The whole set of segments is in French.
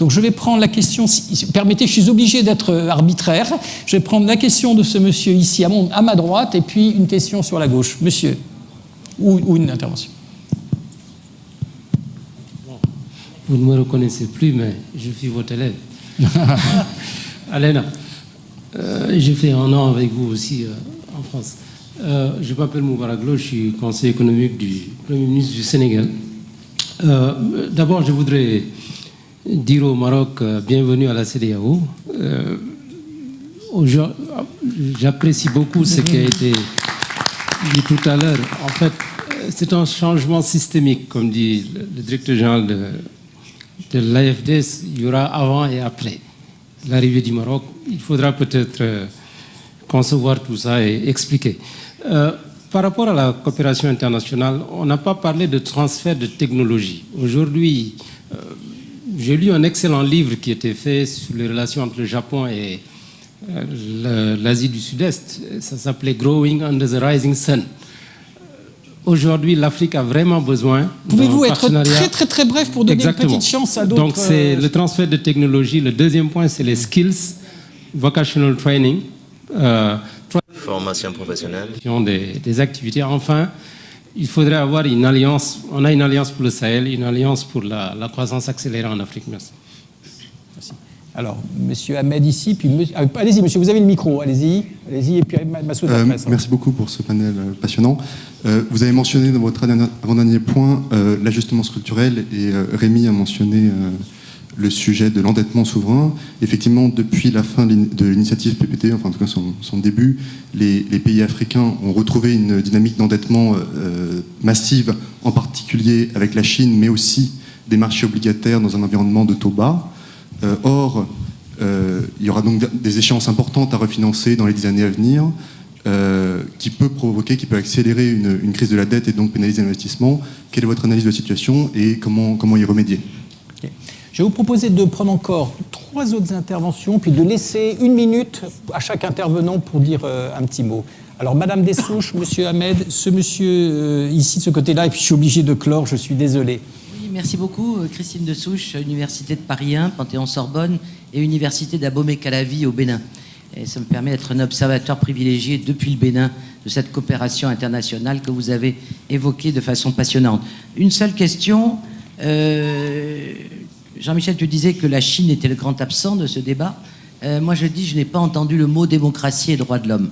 Donc je vais prendre la question, permettez, je suis obligé d'être arbitraire, je vais prendre la question de ce monsieur ici à ma droite et puis une question sur la gauche. Monsieur, ou une intervention. Vous ne me reconnaissez plus, mais je suis votre élève. Alaina, j'ai fait un an avec vous aussi en France. Je m'appelle Moubarak Lo, je suis conseiller économique du Premier ministre du Sénégal. D'abord, je voudrais dire au Maroc bienvenue à la CEDEAO. J'apprécie beaucoup ce qui a été dit tout à l'heure. En fait, c'est un changement systémique, comme dit le directeur général de l'AFD. Il y aura avant et après l'arrivée du Maroc. Il faudra peut-être concevoir tout ça et expliquer. Par rapport à la coopération internationale, on n'a pas parlé de transfert de technologie. Aujourd'hui, j'ai lu un excellent livre qui était fait sur les relations entre le Japon et l'Asie du Sud-Est. Ça s'appelait Growing Under the Rising Sun. Aujourd'hui, l'Afrique a vraiment besoin. Pouvez-vous être très bref pour donner une petite chance à d'autres? Donc, c'est le transfert de technologie. Le deuxième point, c'est les skills, vocational training, formation professionnelle. Des activités. Enfin, il faudrait avoir une alliance. On a une alliance pour le Sahel, une alliance pour la croissance accélérée en Afrique. Merci. Merci. Alors, Monsieur Ahmed ici, puis allez-y, monsieur, vous avez le micro, allez-y, et puis Massoud après. Merci beaucoup pour ce panel passionnant. Vous avez mentionné dans votre avant-dernier point l'ajustement structurel, et Rémi a mentionné le sujet de l'endettement souverain. Effectivement, depuis la fin de l'initiative PPT, enfin en tout cas son début, les pays africains ont retrouvé une dynamique d'endettement massive, en particulier avec la Chine, mais aussi des marchés obligataires dans un environnement de taux bas. Or, il y aura donc des échéances importantes à refinancer dans les 10 années à venir, qui peut accélérer une crise de la dette et donc pénaliser l'investissement. Quelle est votre analyse de la situation et comment y remédier? Okay. Je vais vous proposer de prendre encore 3 autres interventions, puis de laisser 1 minute à chaque intervenant pour dire un petit mot. Alors, Madame Dessouche, Monsieur Ahmed, ce monsieur ici de ce côté-là, et puis je suis obligé de clore, je suis désolé. Oui, merci beaucoup. Christine Dessouche, Université de Paris 1, Panthéon-Sorbonne et Université d'Abomey-Calavi au Bénin. Et ça me permet d'être un observateur privilégié depuis le Bénin de cette coopération internationale que vous avez évoquée de façon passionnante. Une seule question. Jean-Michel, tu disais que la Chine était le grand absent de ce débat. Moi, je dis, je n'ai pas entendu le mot démocratie et droits de l'homme.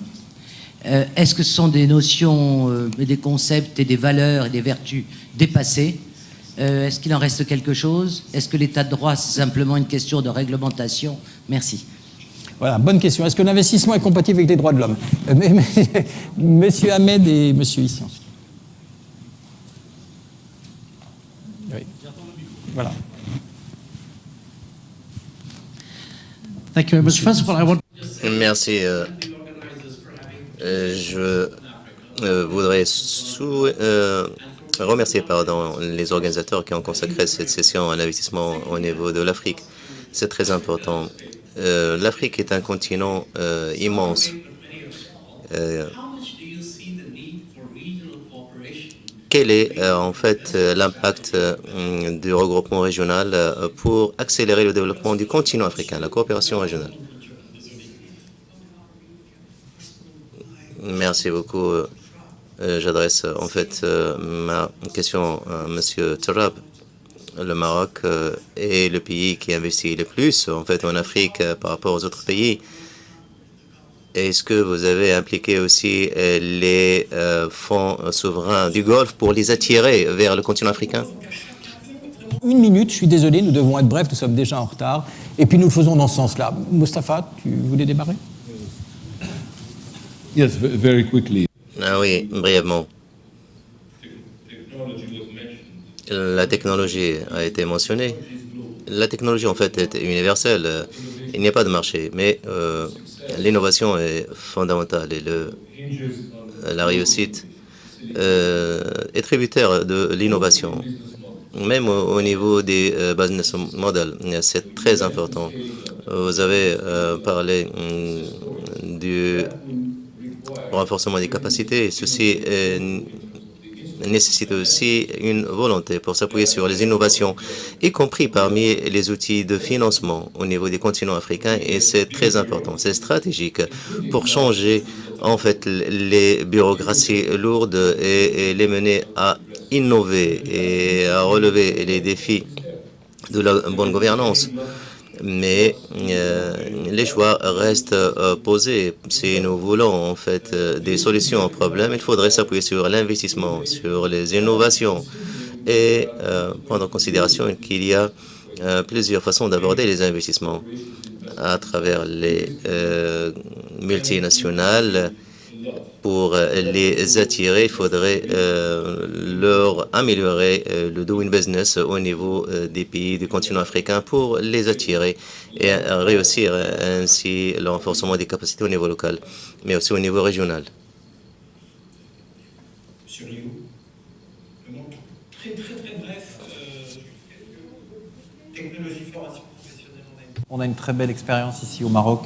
Est-ce que ce sont des notions, des concepts et des valeurs et des vertus dépassées? Est-ce qu'il en reste quelque chose? Est-ce que l'état de droit, c'est simplement une question de réglementation? Merci. Voilà, bonne question. Est-ce que l'investissement est compatible avec les droits de l'homme? Monsieur Ahmed et monsieur ici ensuite. Oui. Voilà. Merci. Je voudrais remercier les organisateurs qui ont consacré cette session à l'investissement au niveau de l'Afrique. C'est très important. L'Afrique est un continent immense. Quel est en fait l'impact du regroupement régional pour accélérer le développement du continent africain, la coopération régionale? Merci beaucoup. J'adresse en fait ma question à M. Tarab. Le Maroc est le pays qui investit le plus en fait en Afrique par rapport aux autres pays. Est-ce que vous avez impliqué aussi les fonds souverains du Golfe pour les attirer vers le continent africain? 1 minute, je suis désolé, nous devons être brefs, nous sommes déjà en retard. Et puis nous le faisons dans ce sens-là. Moustapha, tu voulais démarrer? Yes, very quickly. Ah oui, brièvement. La technologie a été mentionnée. La technologie, en fait, est universelle. Il n'y a pas de marché, mais l'innovation est fondamentale et la réussite est tributaire de l'innovation. Même au niveau des business models, c'est très important. Vous avez parlé du renforcement des capacités. Ceci nécessite aussi une volonté pour s'appuyer sur les innovations, y compris parmi les outils de financement au niveau des continents africains. Et c'est très important, c'est stratégique pour changer en fait les bureaucraties lourdes et les mener à innover et à relever les défis de la bonne gouvernance. Mais les choix restent posés. Si nous voulons en fait des solutions aux problèmes, il faudrait s'appuyer sur l'investissement, sur les innovations et prendre en considération qu'il y a plusieurs façons d'aborder les investissements à travers les multinationales. Pour les attirer, il faudrait leur améliorer le doing business au niveau des pays du continent africain pour les attirer et réussir ainsi le renforcement des capacités au niveau local, mais aussi au niveau régional. Monsieur Rio, très bref, technologie, formation professionnelle. On a une très belle expérience ici au Maroc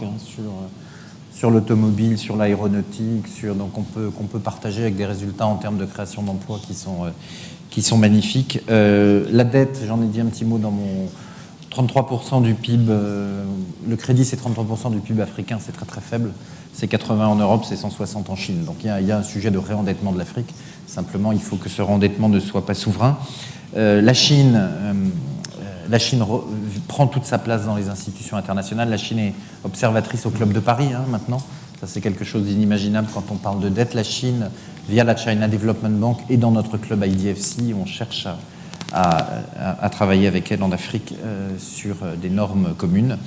sur l'automobile, sur l'aéronautique, donc on peut partager avec des résultats en termes de création d'emplois qui sont magnifiques. La dette, j'en ai dit un petit mot dans mon 33% du PIB, le crédit c'est 33% du PIB africain, c'est très faible. C'est 80 en Europe, c'est 160 en Chine. Donc il y a un sujet de réendettement de l'Afrique. Simplement, il faut que ce réendettement ne soit pas souverain. La Chine prend toute sa place dans les institutions internationales. La Chine est observatrice au Club de Paris maintenant. Ça, c'est quelque chose d'inimaginable quand on parle de dette. La Chine, via la China Development Bank et dans notre club IDFC, on cherche à travailler avec elle en Afrique sur des normes communes.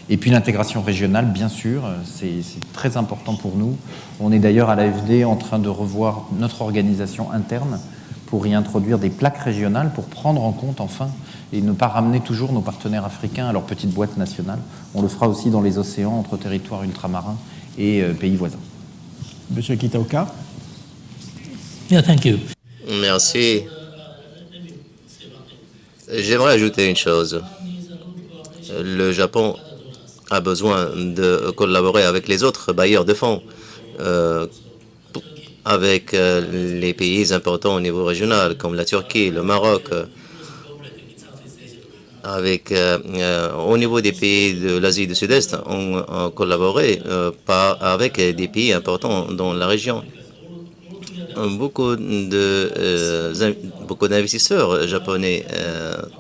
Et puis l'intégration régionale, bien sûr, c'est très important pour nous. On est d'ailleurs à l'AFD en train de revoir notre organisation interne pour y introduire des plaques régionales pour prendre en compte enfin et ne pas ramener toujours nos partenaires africains à leur petite boîte nationale. On le fera aussi dans les océans, entre territoires ultramarins et pays voisins. Monsieur Kitaoka. Yeah, thank you. Merci. J'aimerais ajouter une chose. Le Japon a besoin de collaborer avec les autres bailleurs de fonds, avec les pays importants au niveau régional, comme la Turquie, le Maroc, au niveau des pays de l'Asie du Sud-Est, on a collaboré avec des pays importants dans la région. Beaucoup d'investisseurs japonais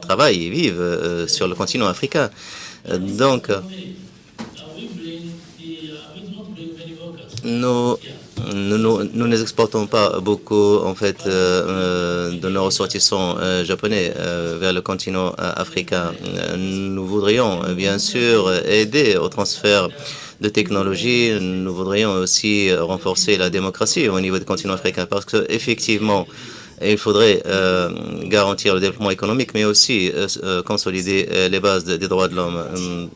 travaillent et vivent sur le continent africain. Donc, nous n'exportons pas beaucoup en fait de nos ressortissants japonais vers le continent africain. Nous voudrions bien sûr aider au transfert de technologie. Nous voudrions aussi renforcer la démocratie au niveau du continent africain parce qu'effectivement, il faudrait garantir le développement économique, mais aussi consolider les bases des droits de l'homme.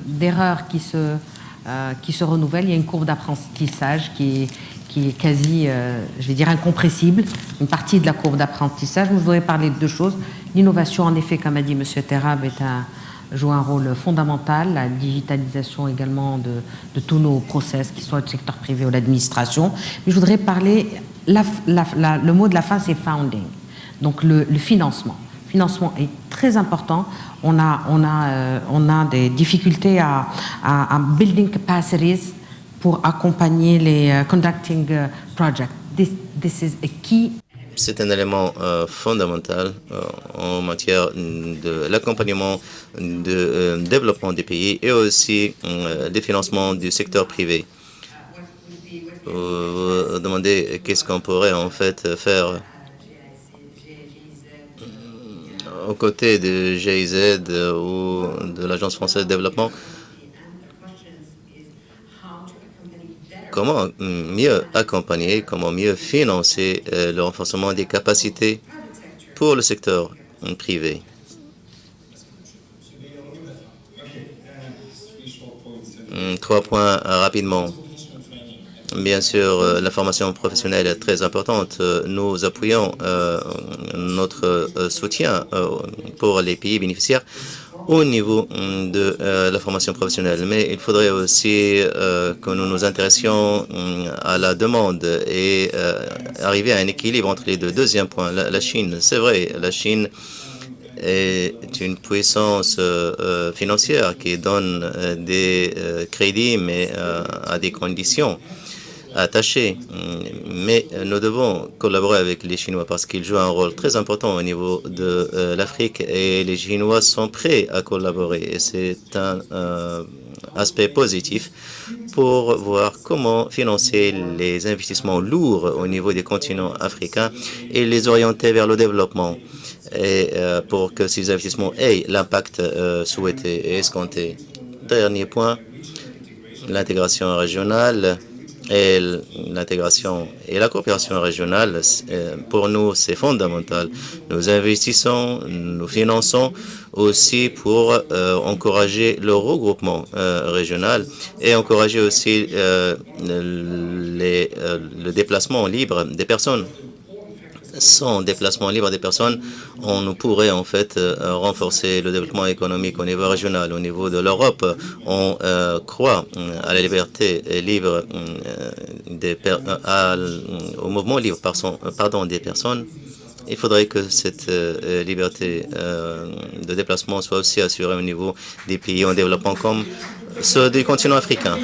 D'erreurs qui se renouvellent. Il y a une courbe d'apprentissage qui est quasi, je vais dire, incompressible. Une partie de la courbe d'apprentissage. Je voudrais parler de deux choses. L'innovation, en effet, comme a dit M. Terrab, joue un rôle fondamental. La digitalisation également de tous nos process, qu'ils soient du secteur privé ou l'administration. Mais je voudrais parler, le mot de la fin, c'est founding. Donc le financement. Le financement est très important. On a des difficultés à building capacities pour accompagner les conducting projects. This is a key. C'est un élément fondamental en matière de l'accompagnement de développement des pays et aussi des financements du secteur privé. Vous demandez qu'est-ce qu'on pourrait en fait faire aux côtés de GIZ ou de l'Agence française de développement. Comment mieux accompagner, comment mieux financer le renforcement des capacités pour le secteur privé. 3 points rapidement. Bien sûr, la formation professionnelle est très importante. Nous appuyons notre soutien pour les pays bénéficiaires au niveau de la formation professionnelle. Mais il faudrait aussi que nous nous intéressions à la demande et arriver à un équilibre entre les deux. Deuxième point, la Chine. C'est vrai, la Chine est une puissance financière qui donne des crédits, mais à des conditions attachées. Mais nous devons collaborer avec les Chinois parce qu'ils jouent un rôle très important au niveau de l'Afrique et les Chinois sont prêts à collaborer. Et c'est un aspect positif pour voir comment financer les investissements lourds au niveau des continents africains et les orienter vers le développement. Et pour que ces investissements aient l'impact souhaité et escompté. Dernier point, l'intégration régionale et l'intégration et la coopération régionale, pour nous, c'est fondamental. Nous investissons, nous finançons aussi pour encourager le regroupement régional et encourager aussi le déplacement libre des personnes. Sans déplacement libre des personnes, on ne pourrait en fait renforcer le développement économique au niveau régional. Au niveau de l'Europe, on croit à la liberté libre au mouvement libre des personnes. Il faudrait que cette liberté de déplacement soit aussi assurée au niveau des pays en développement comme ceux du continent africain.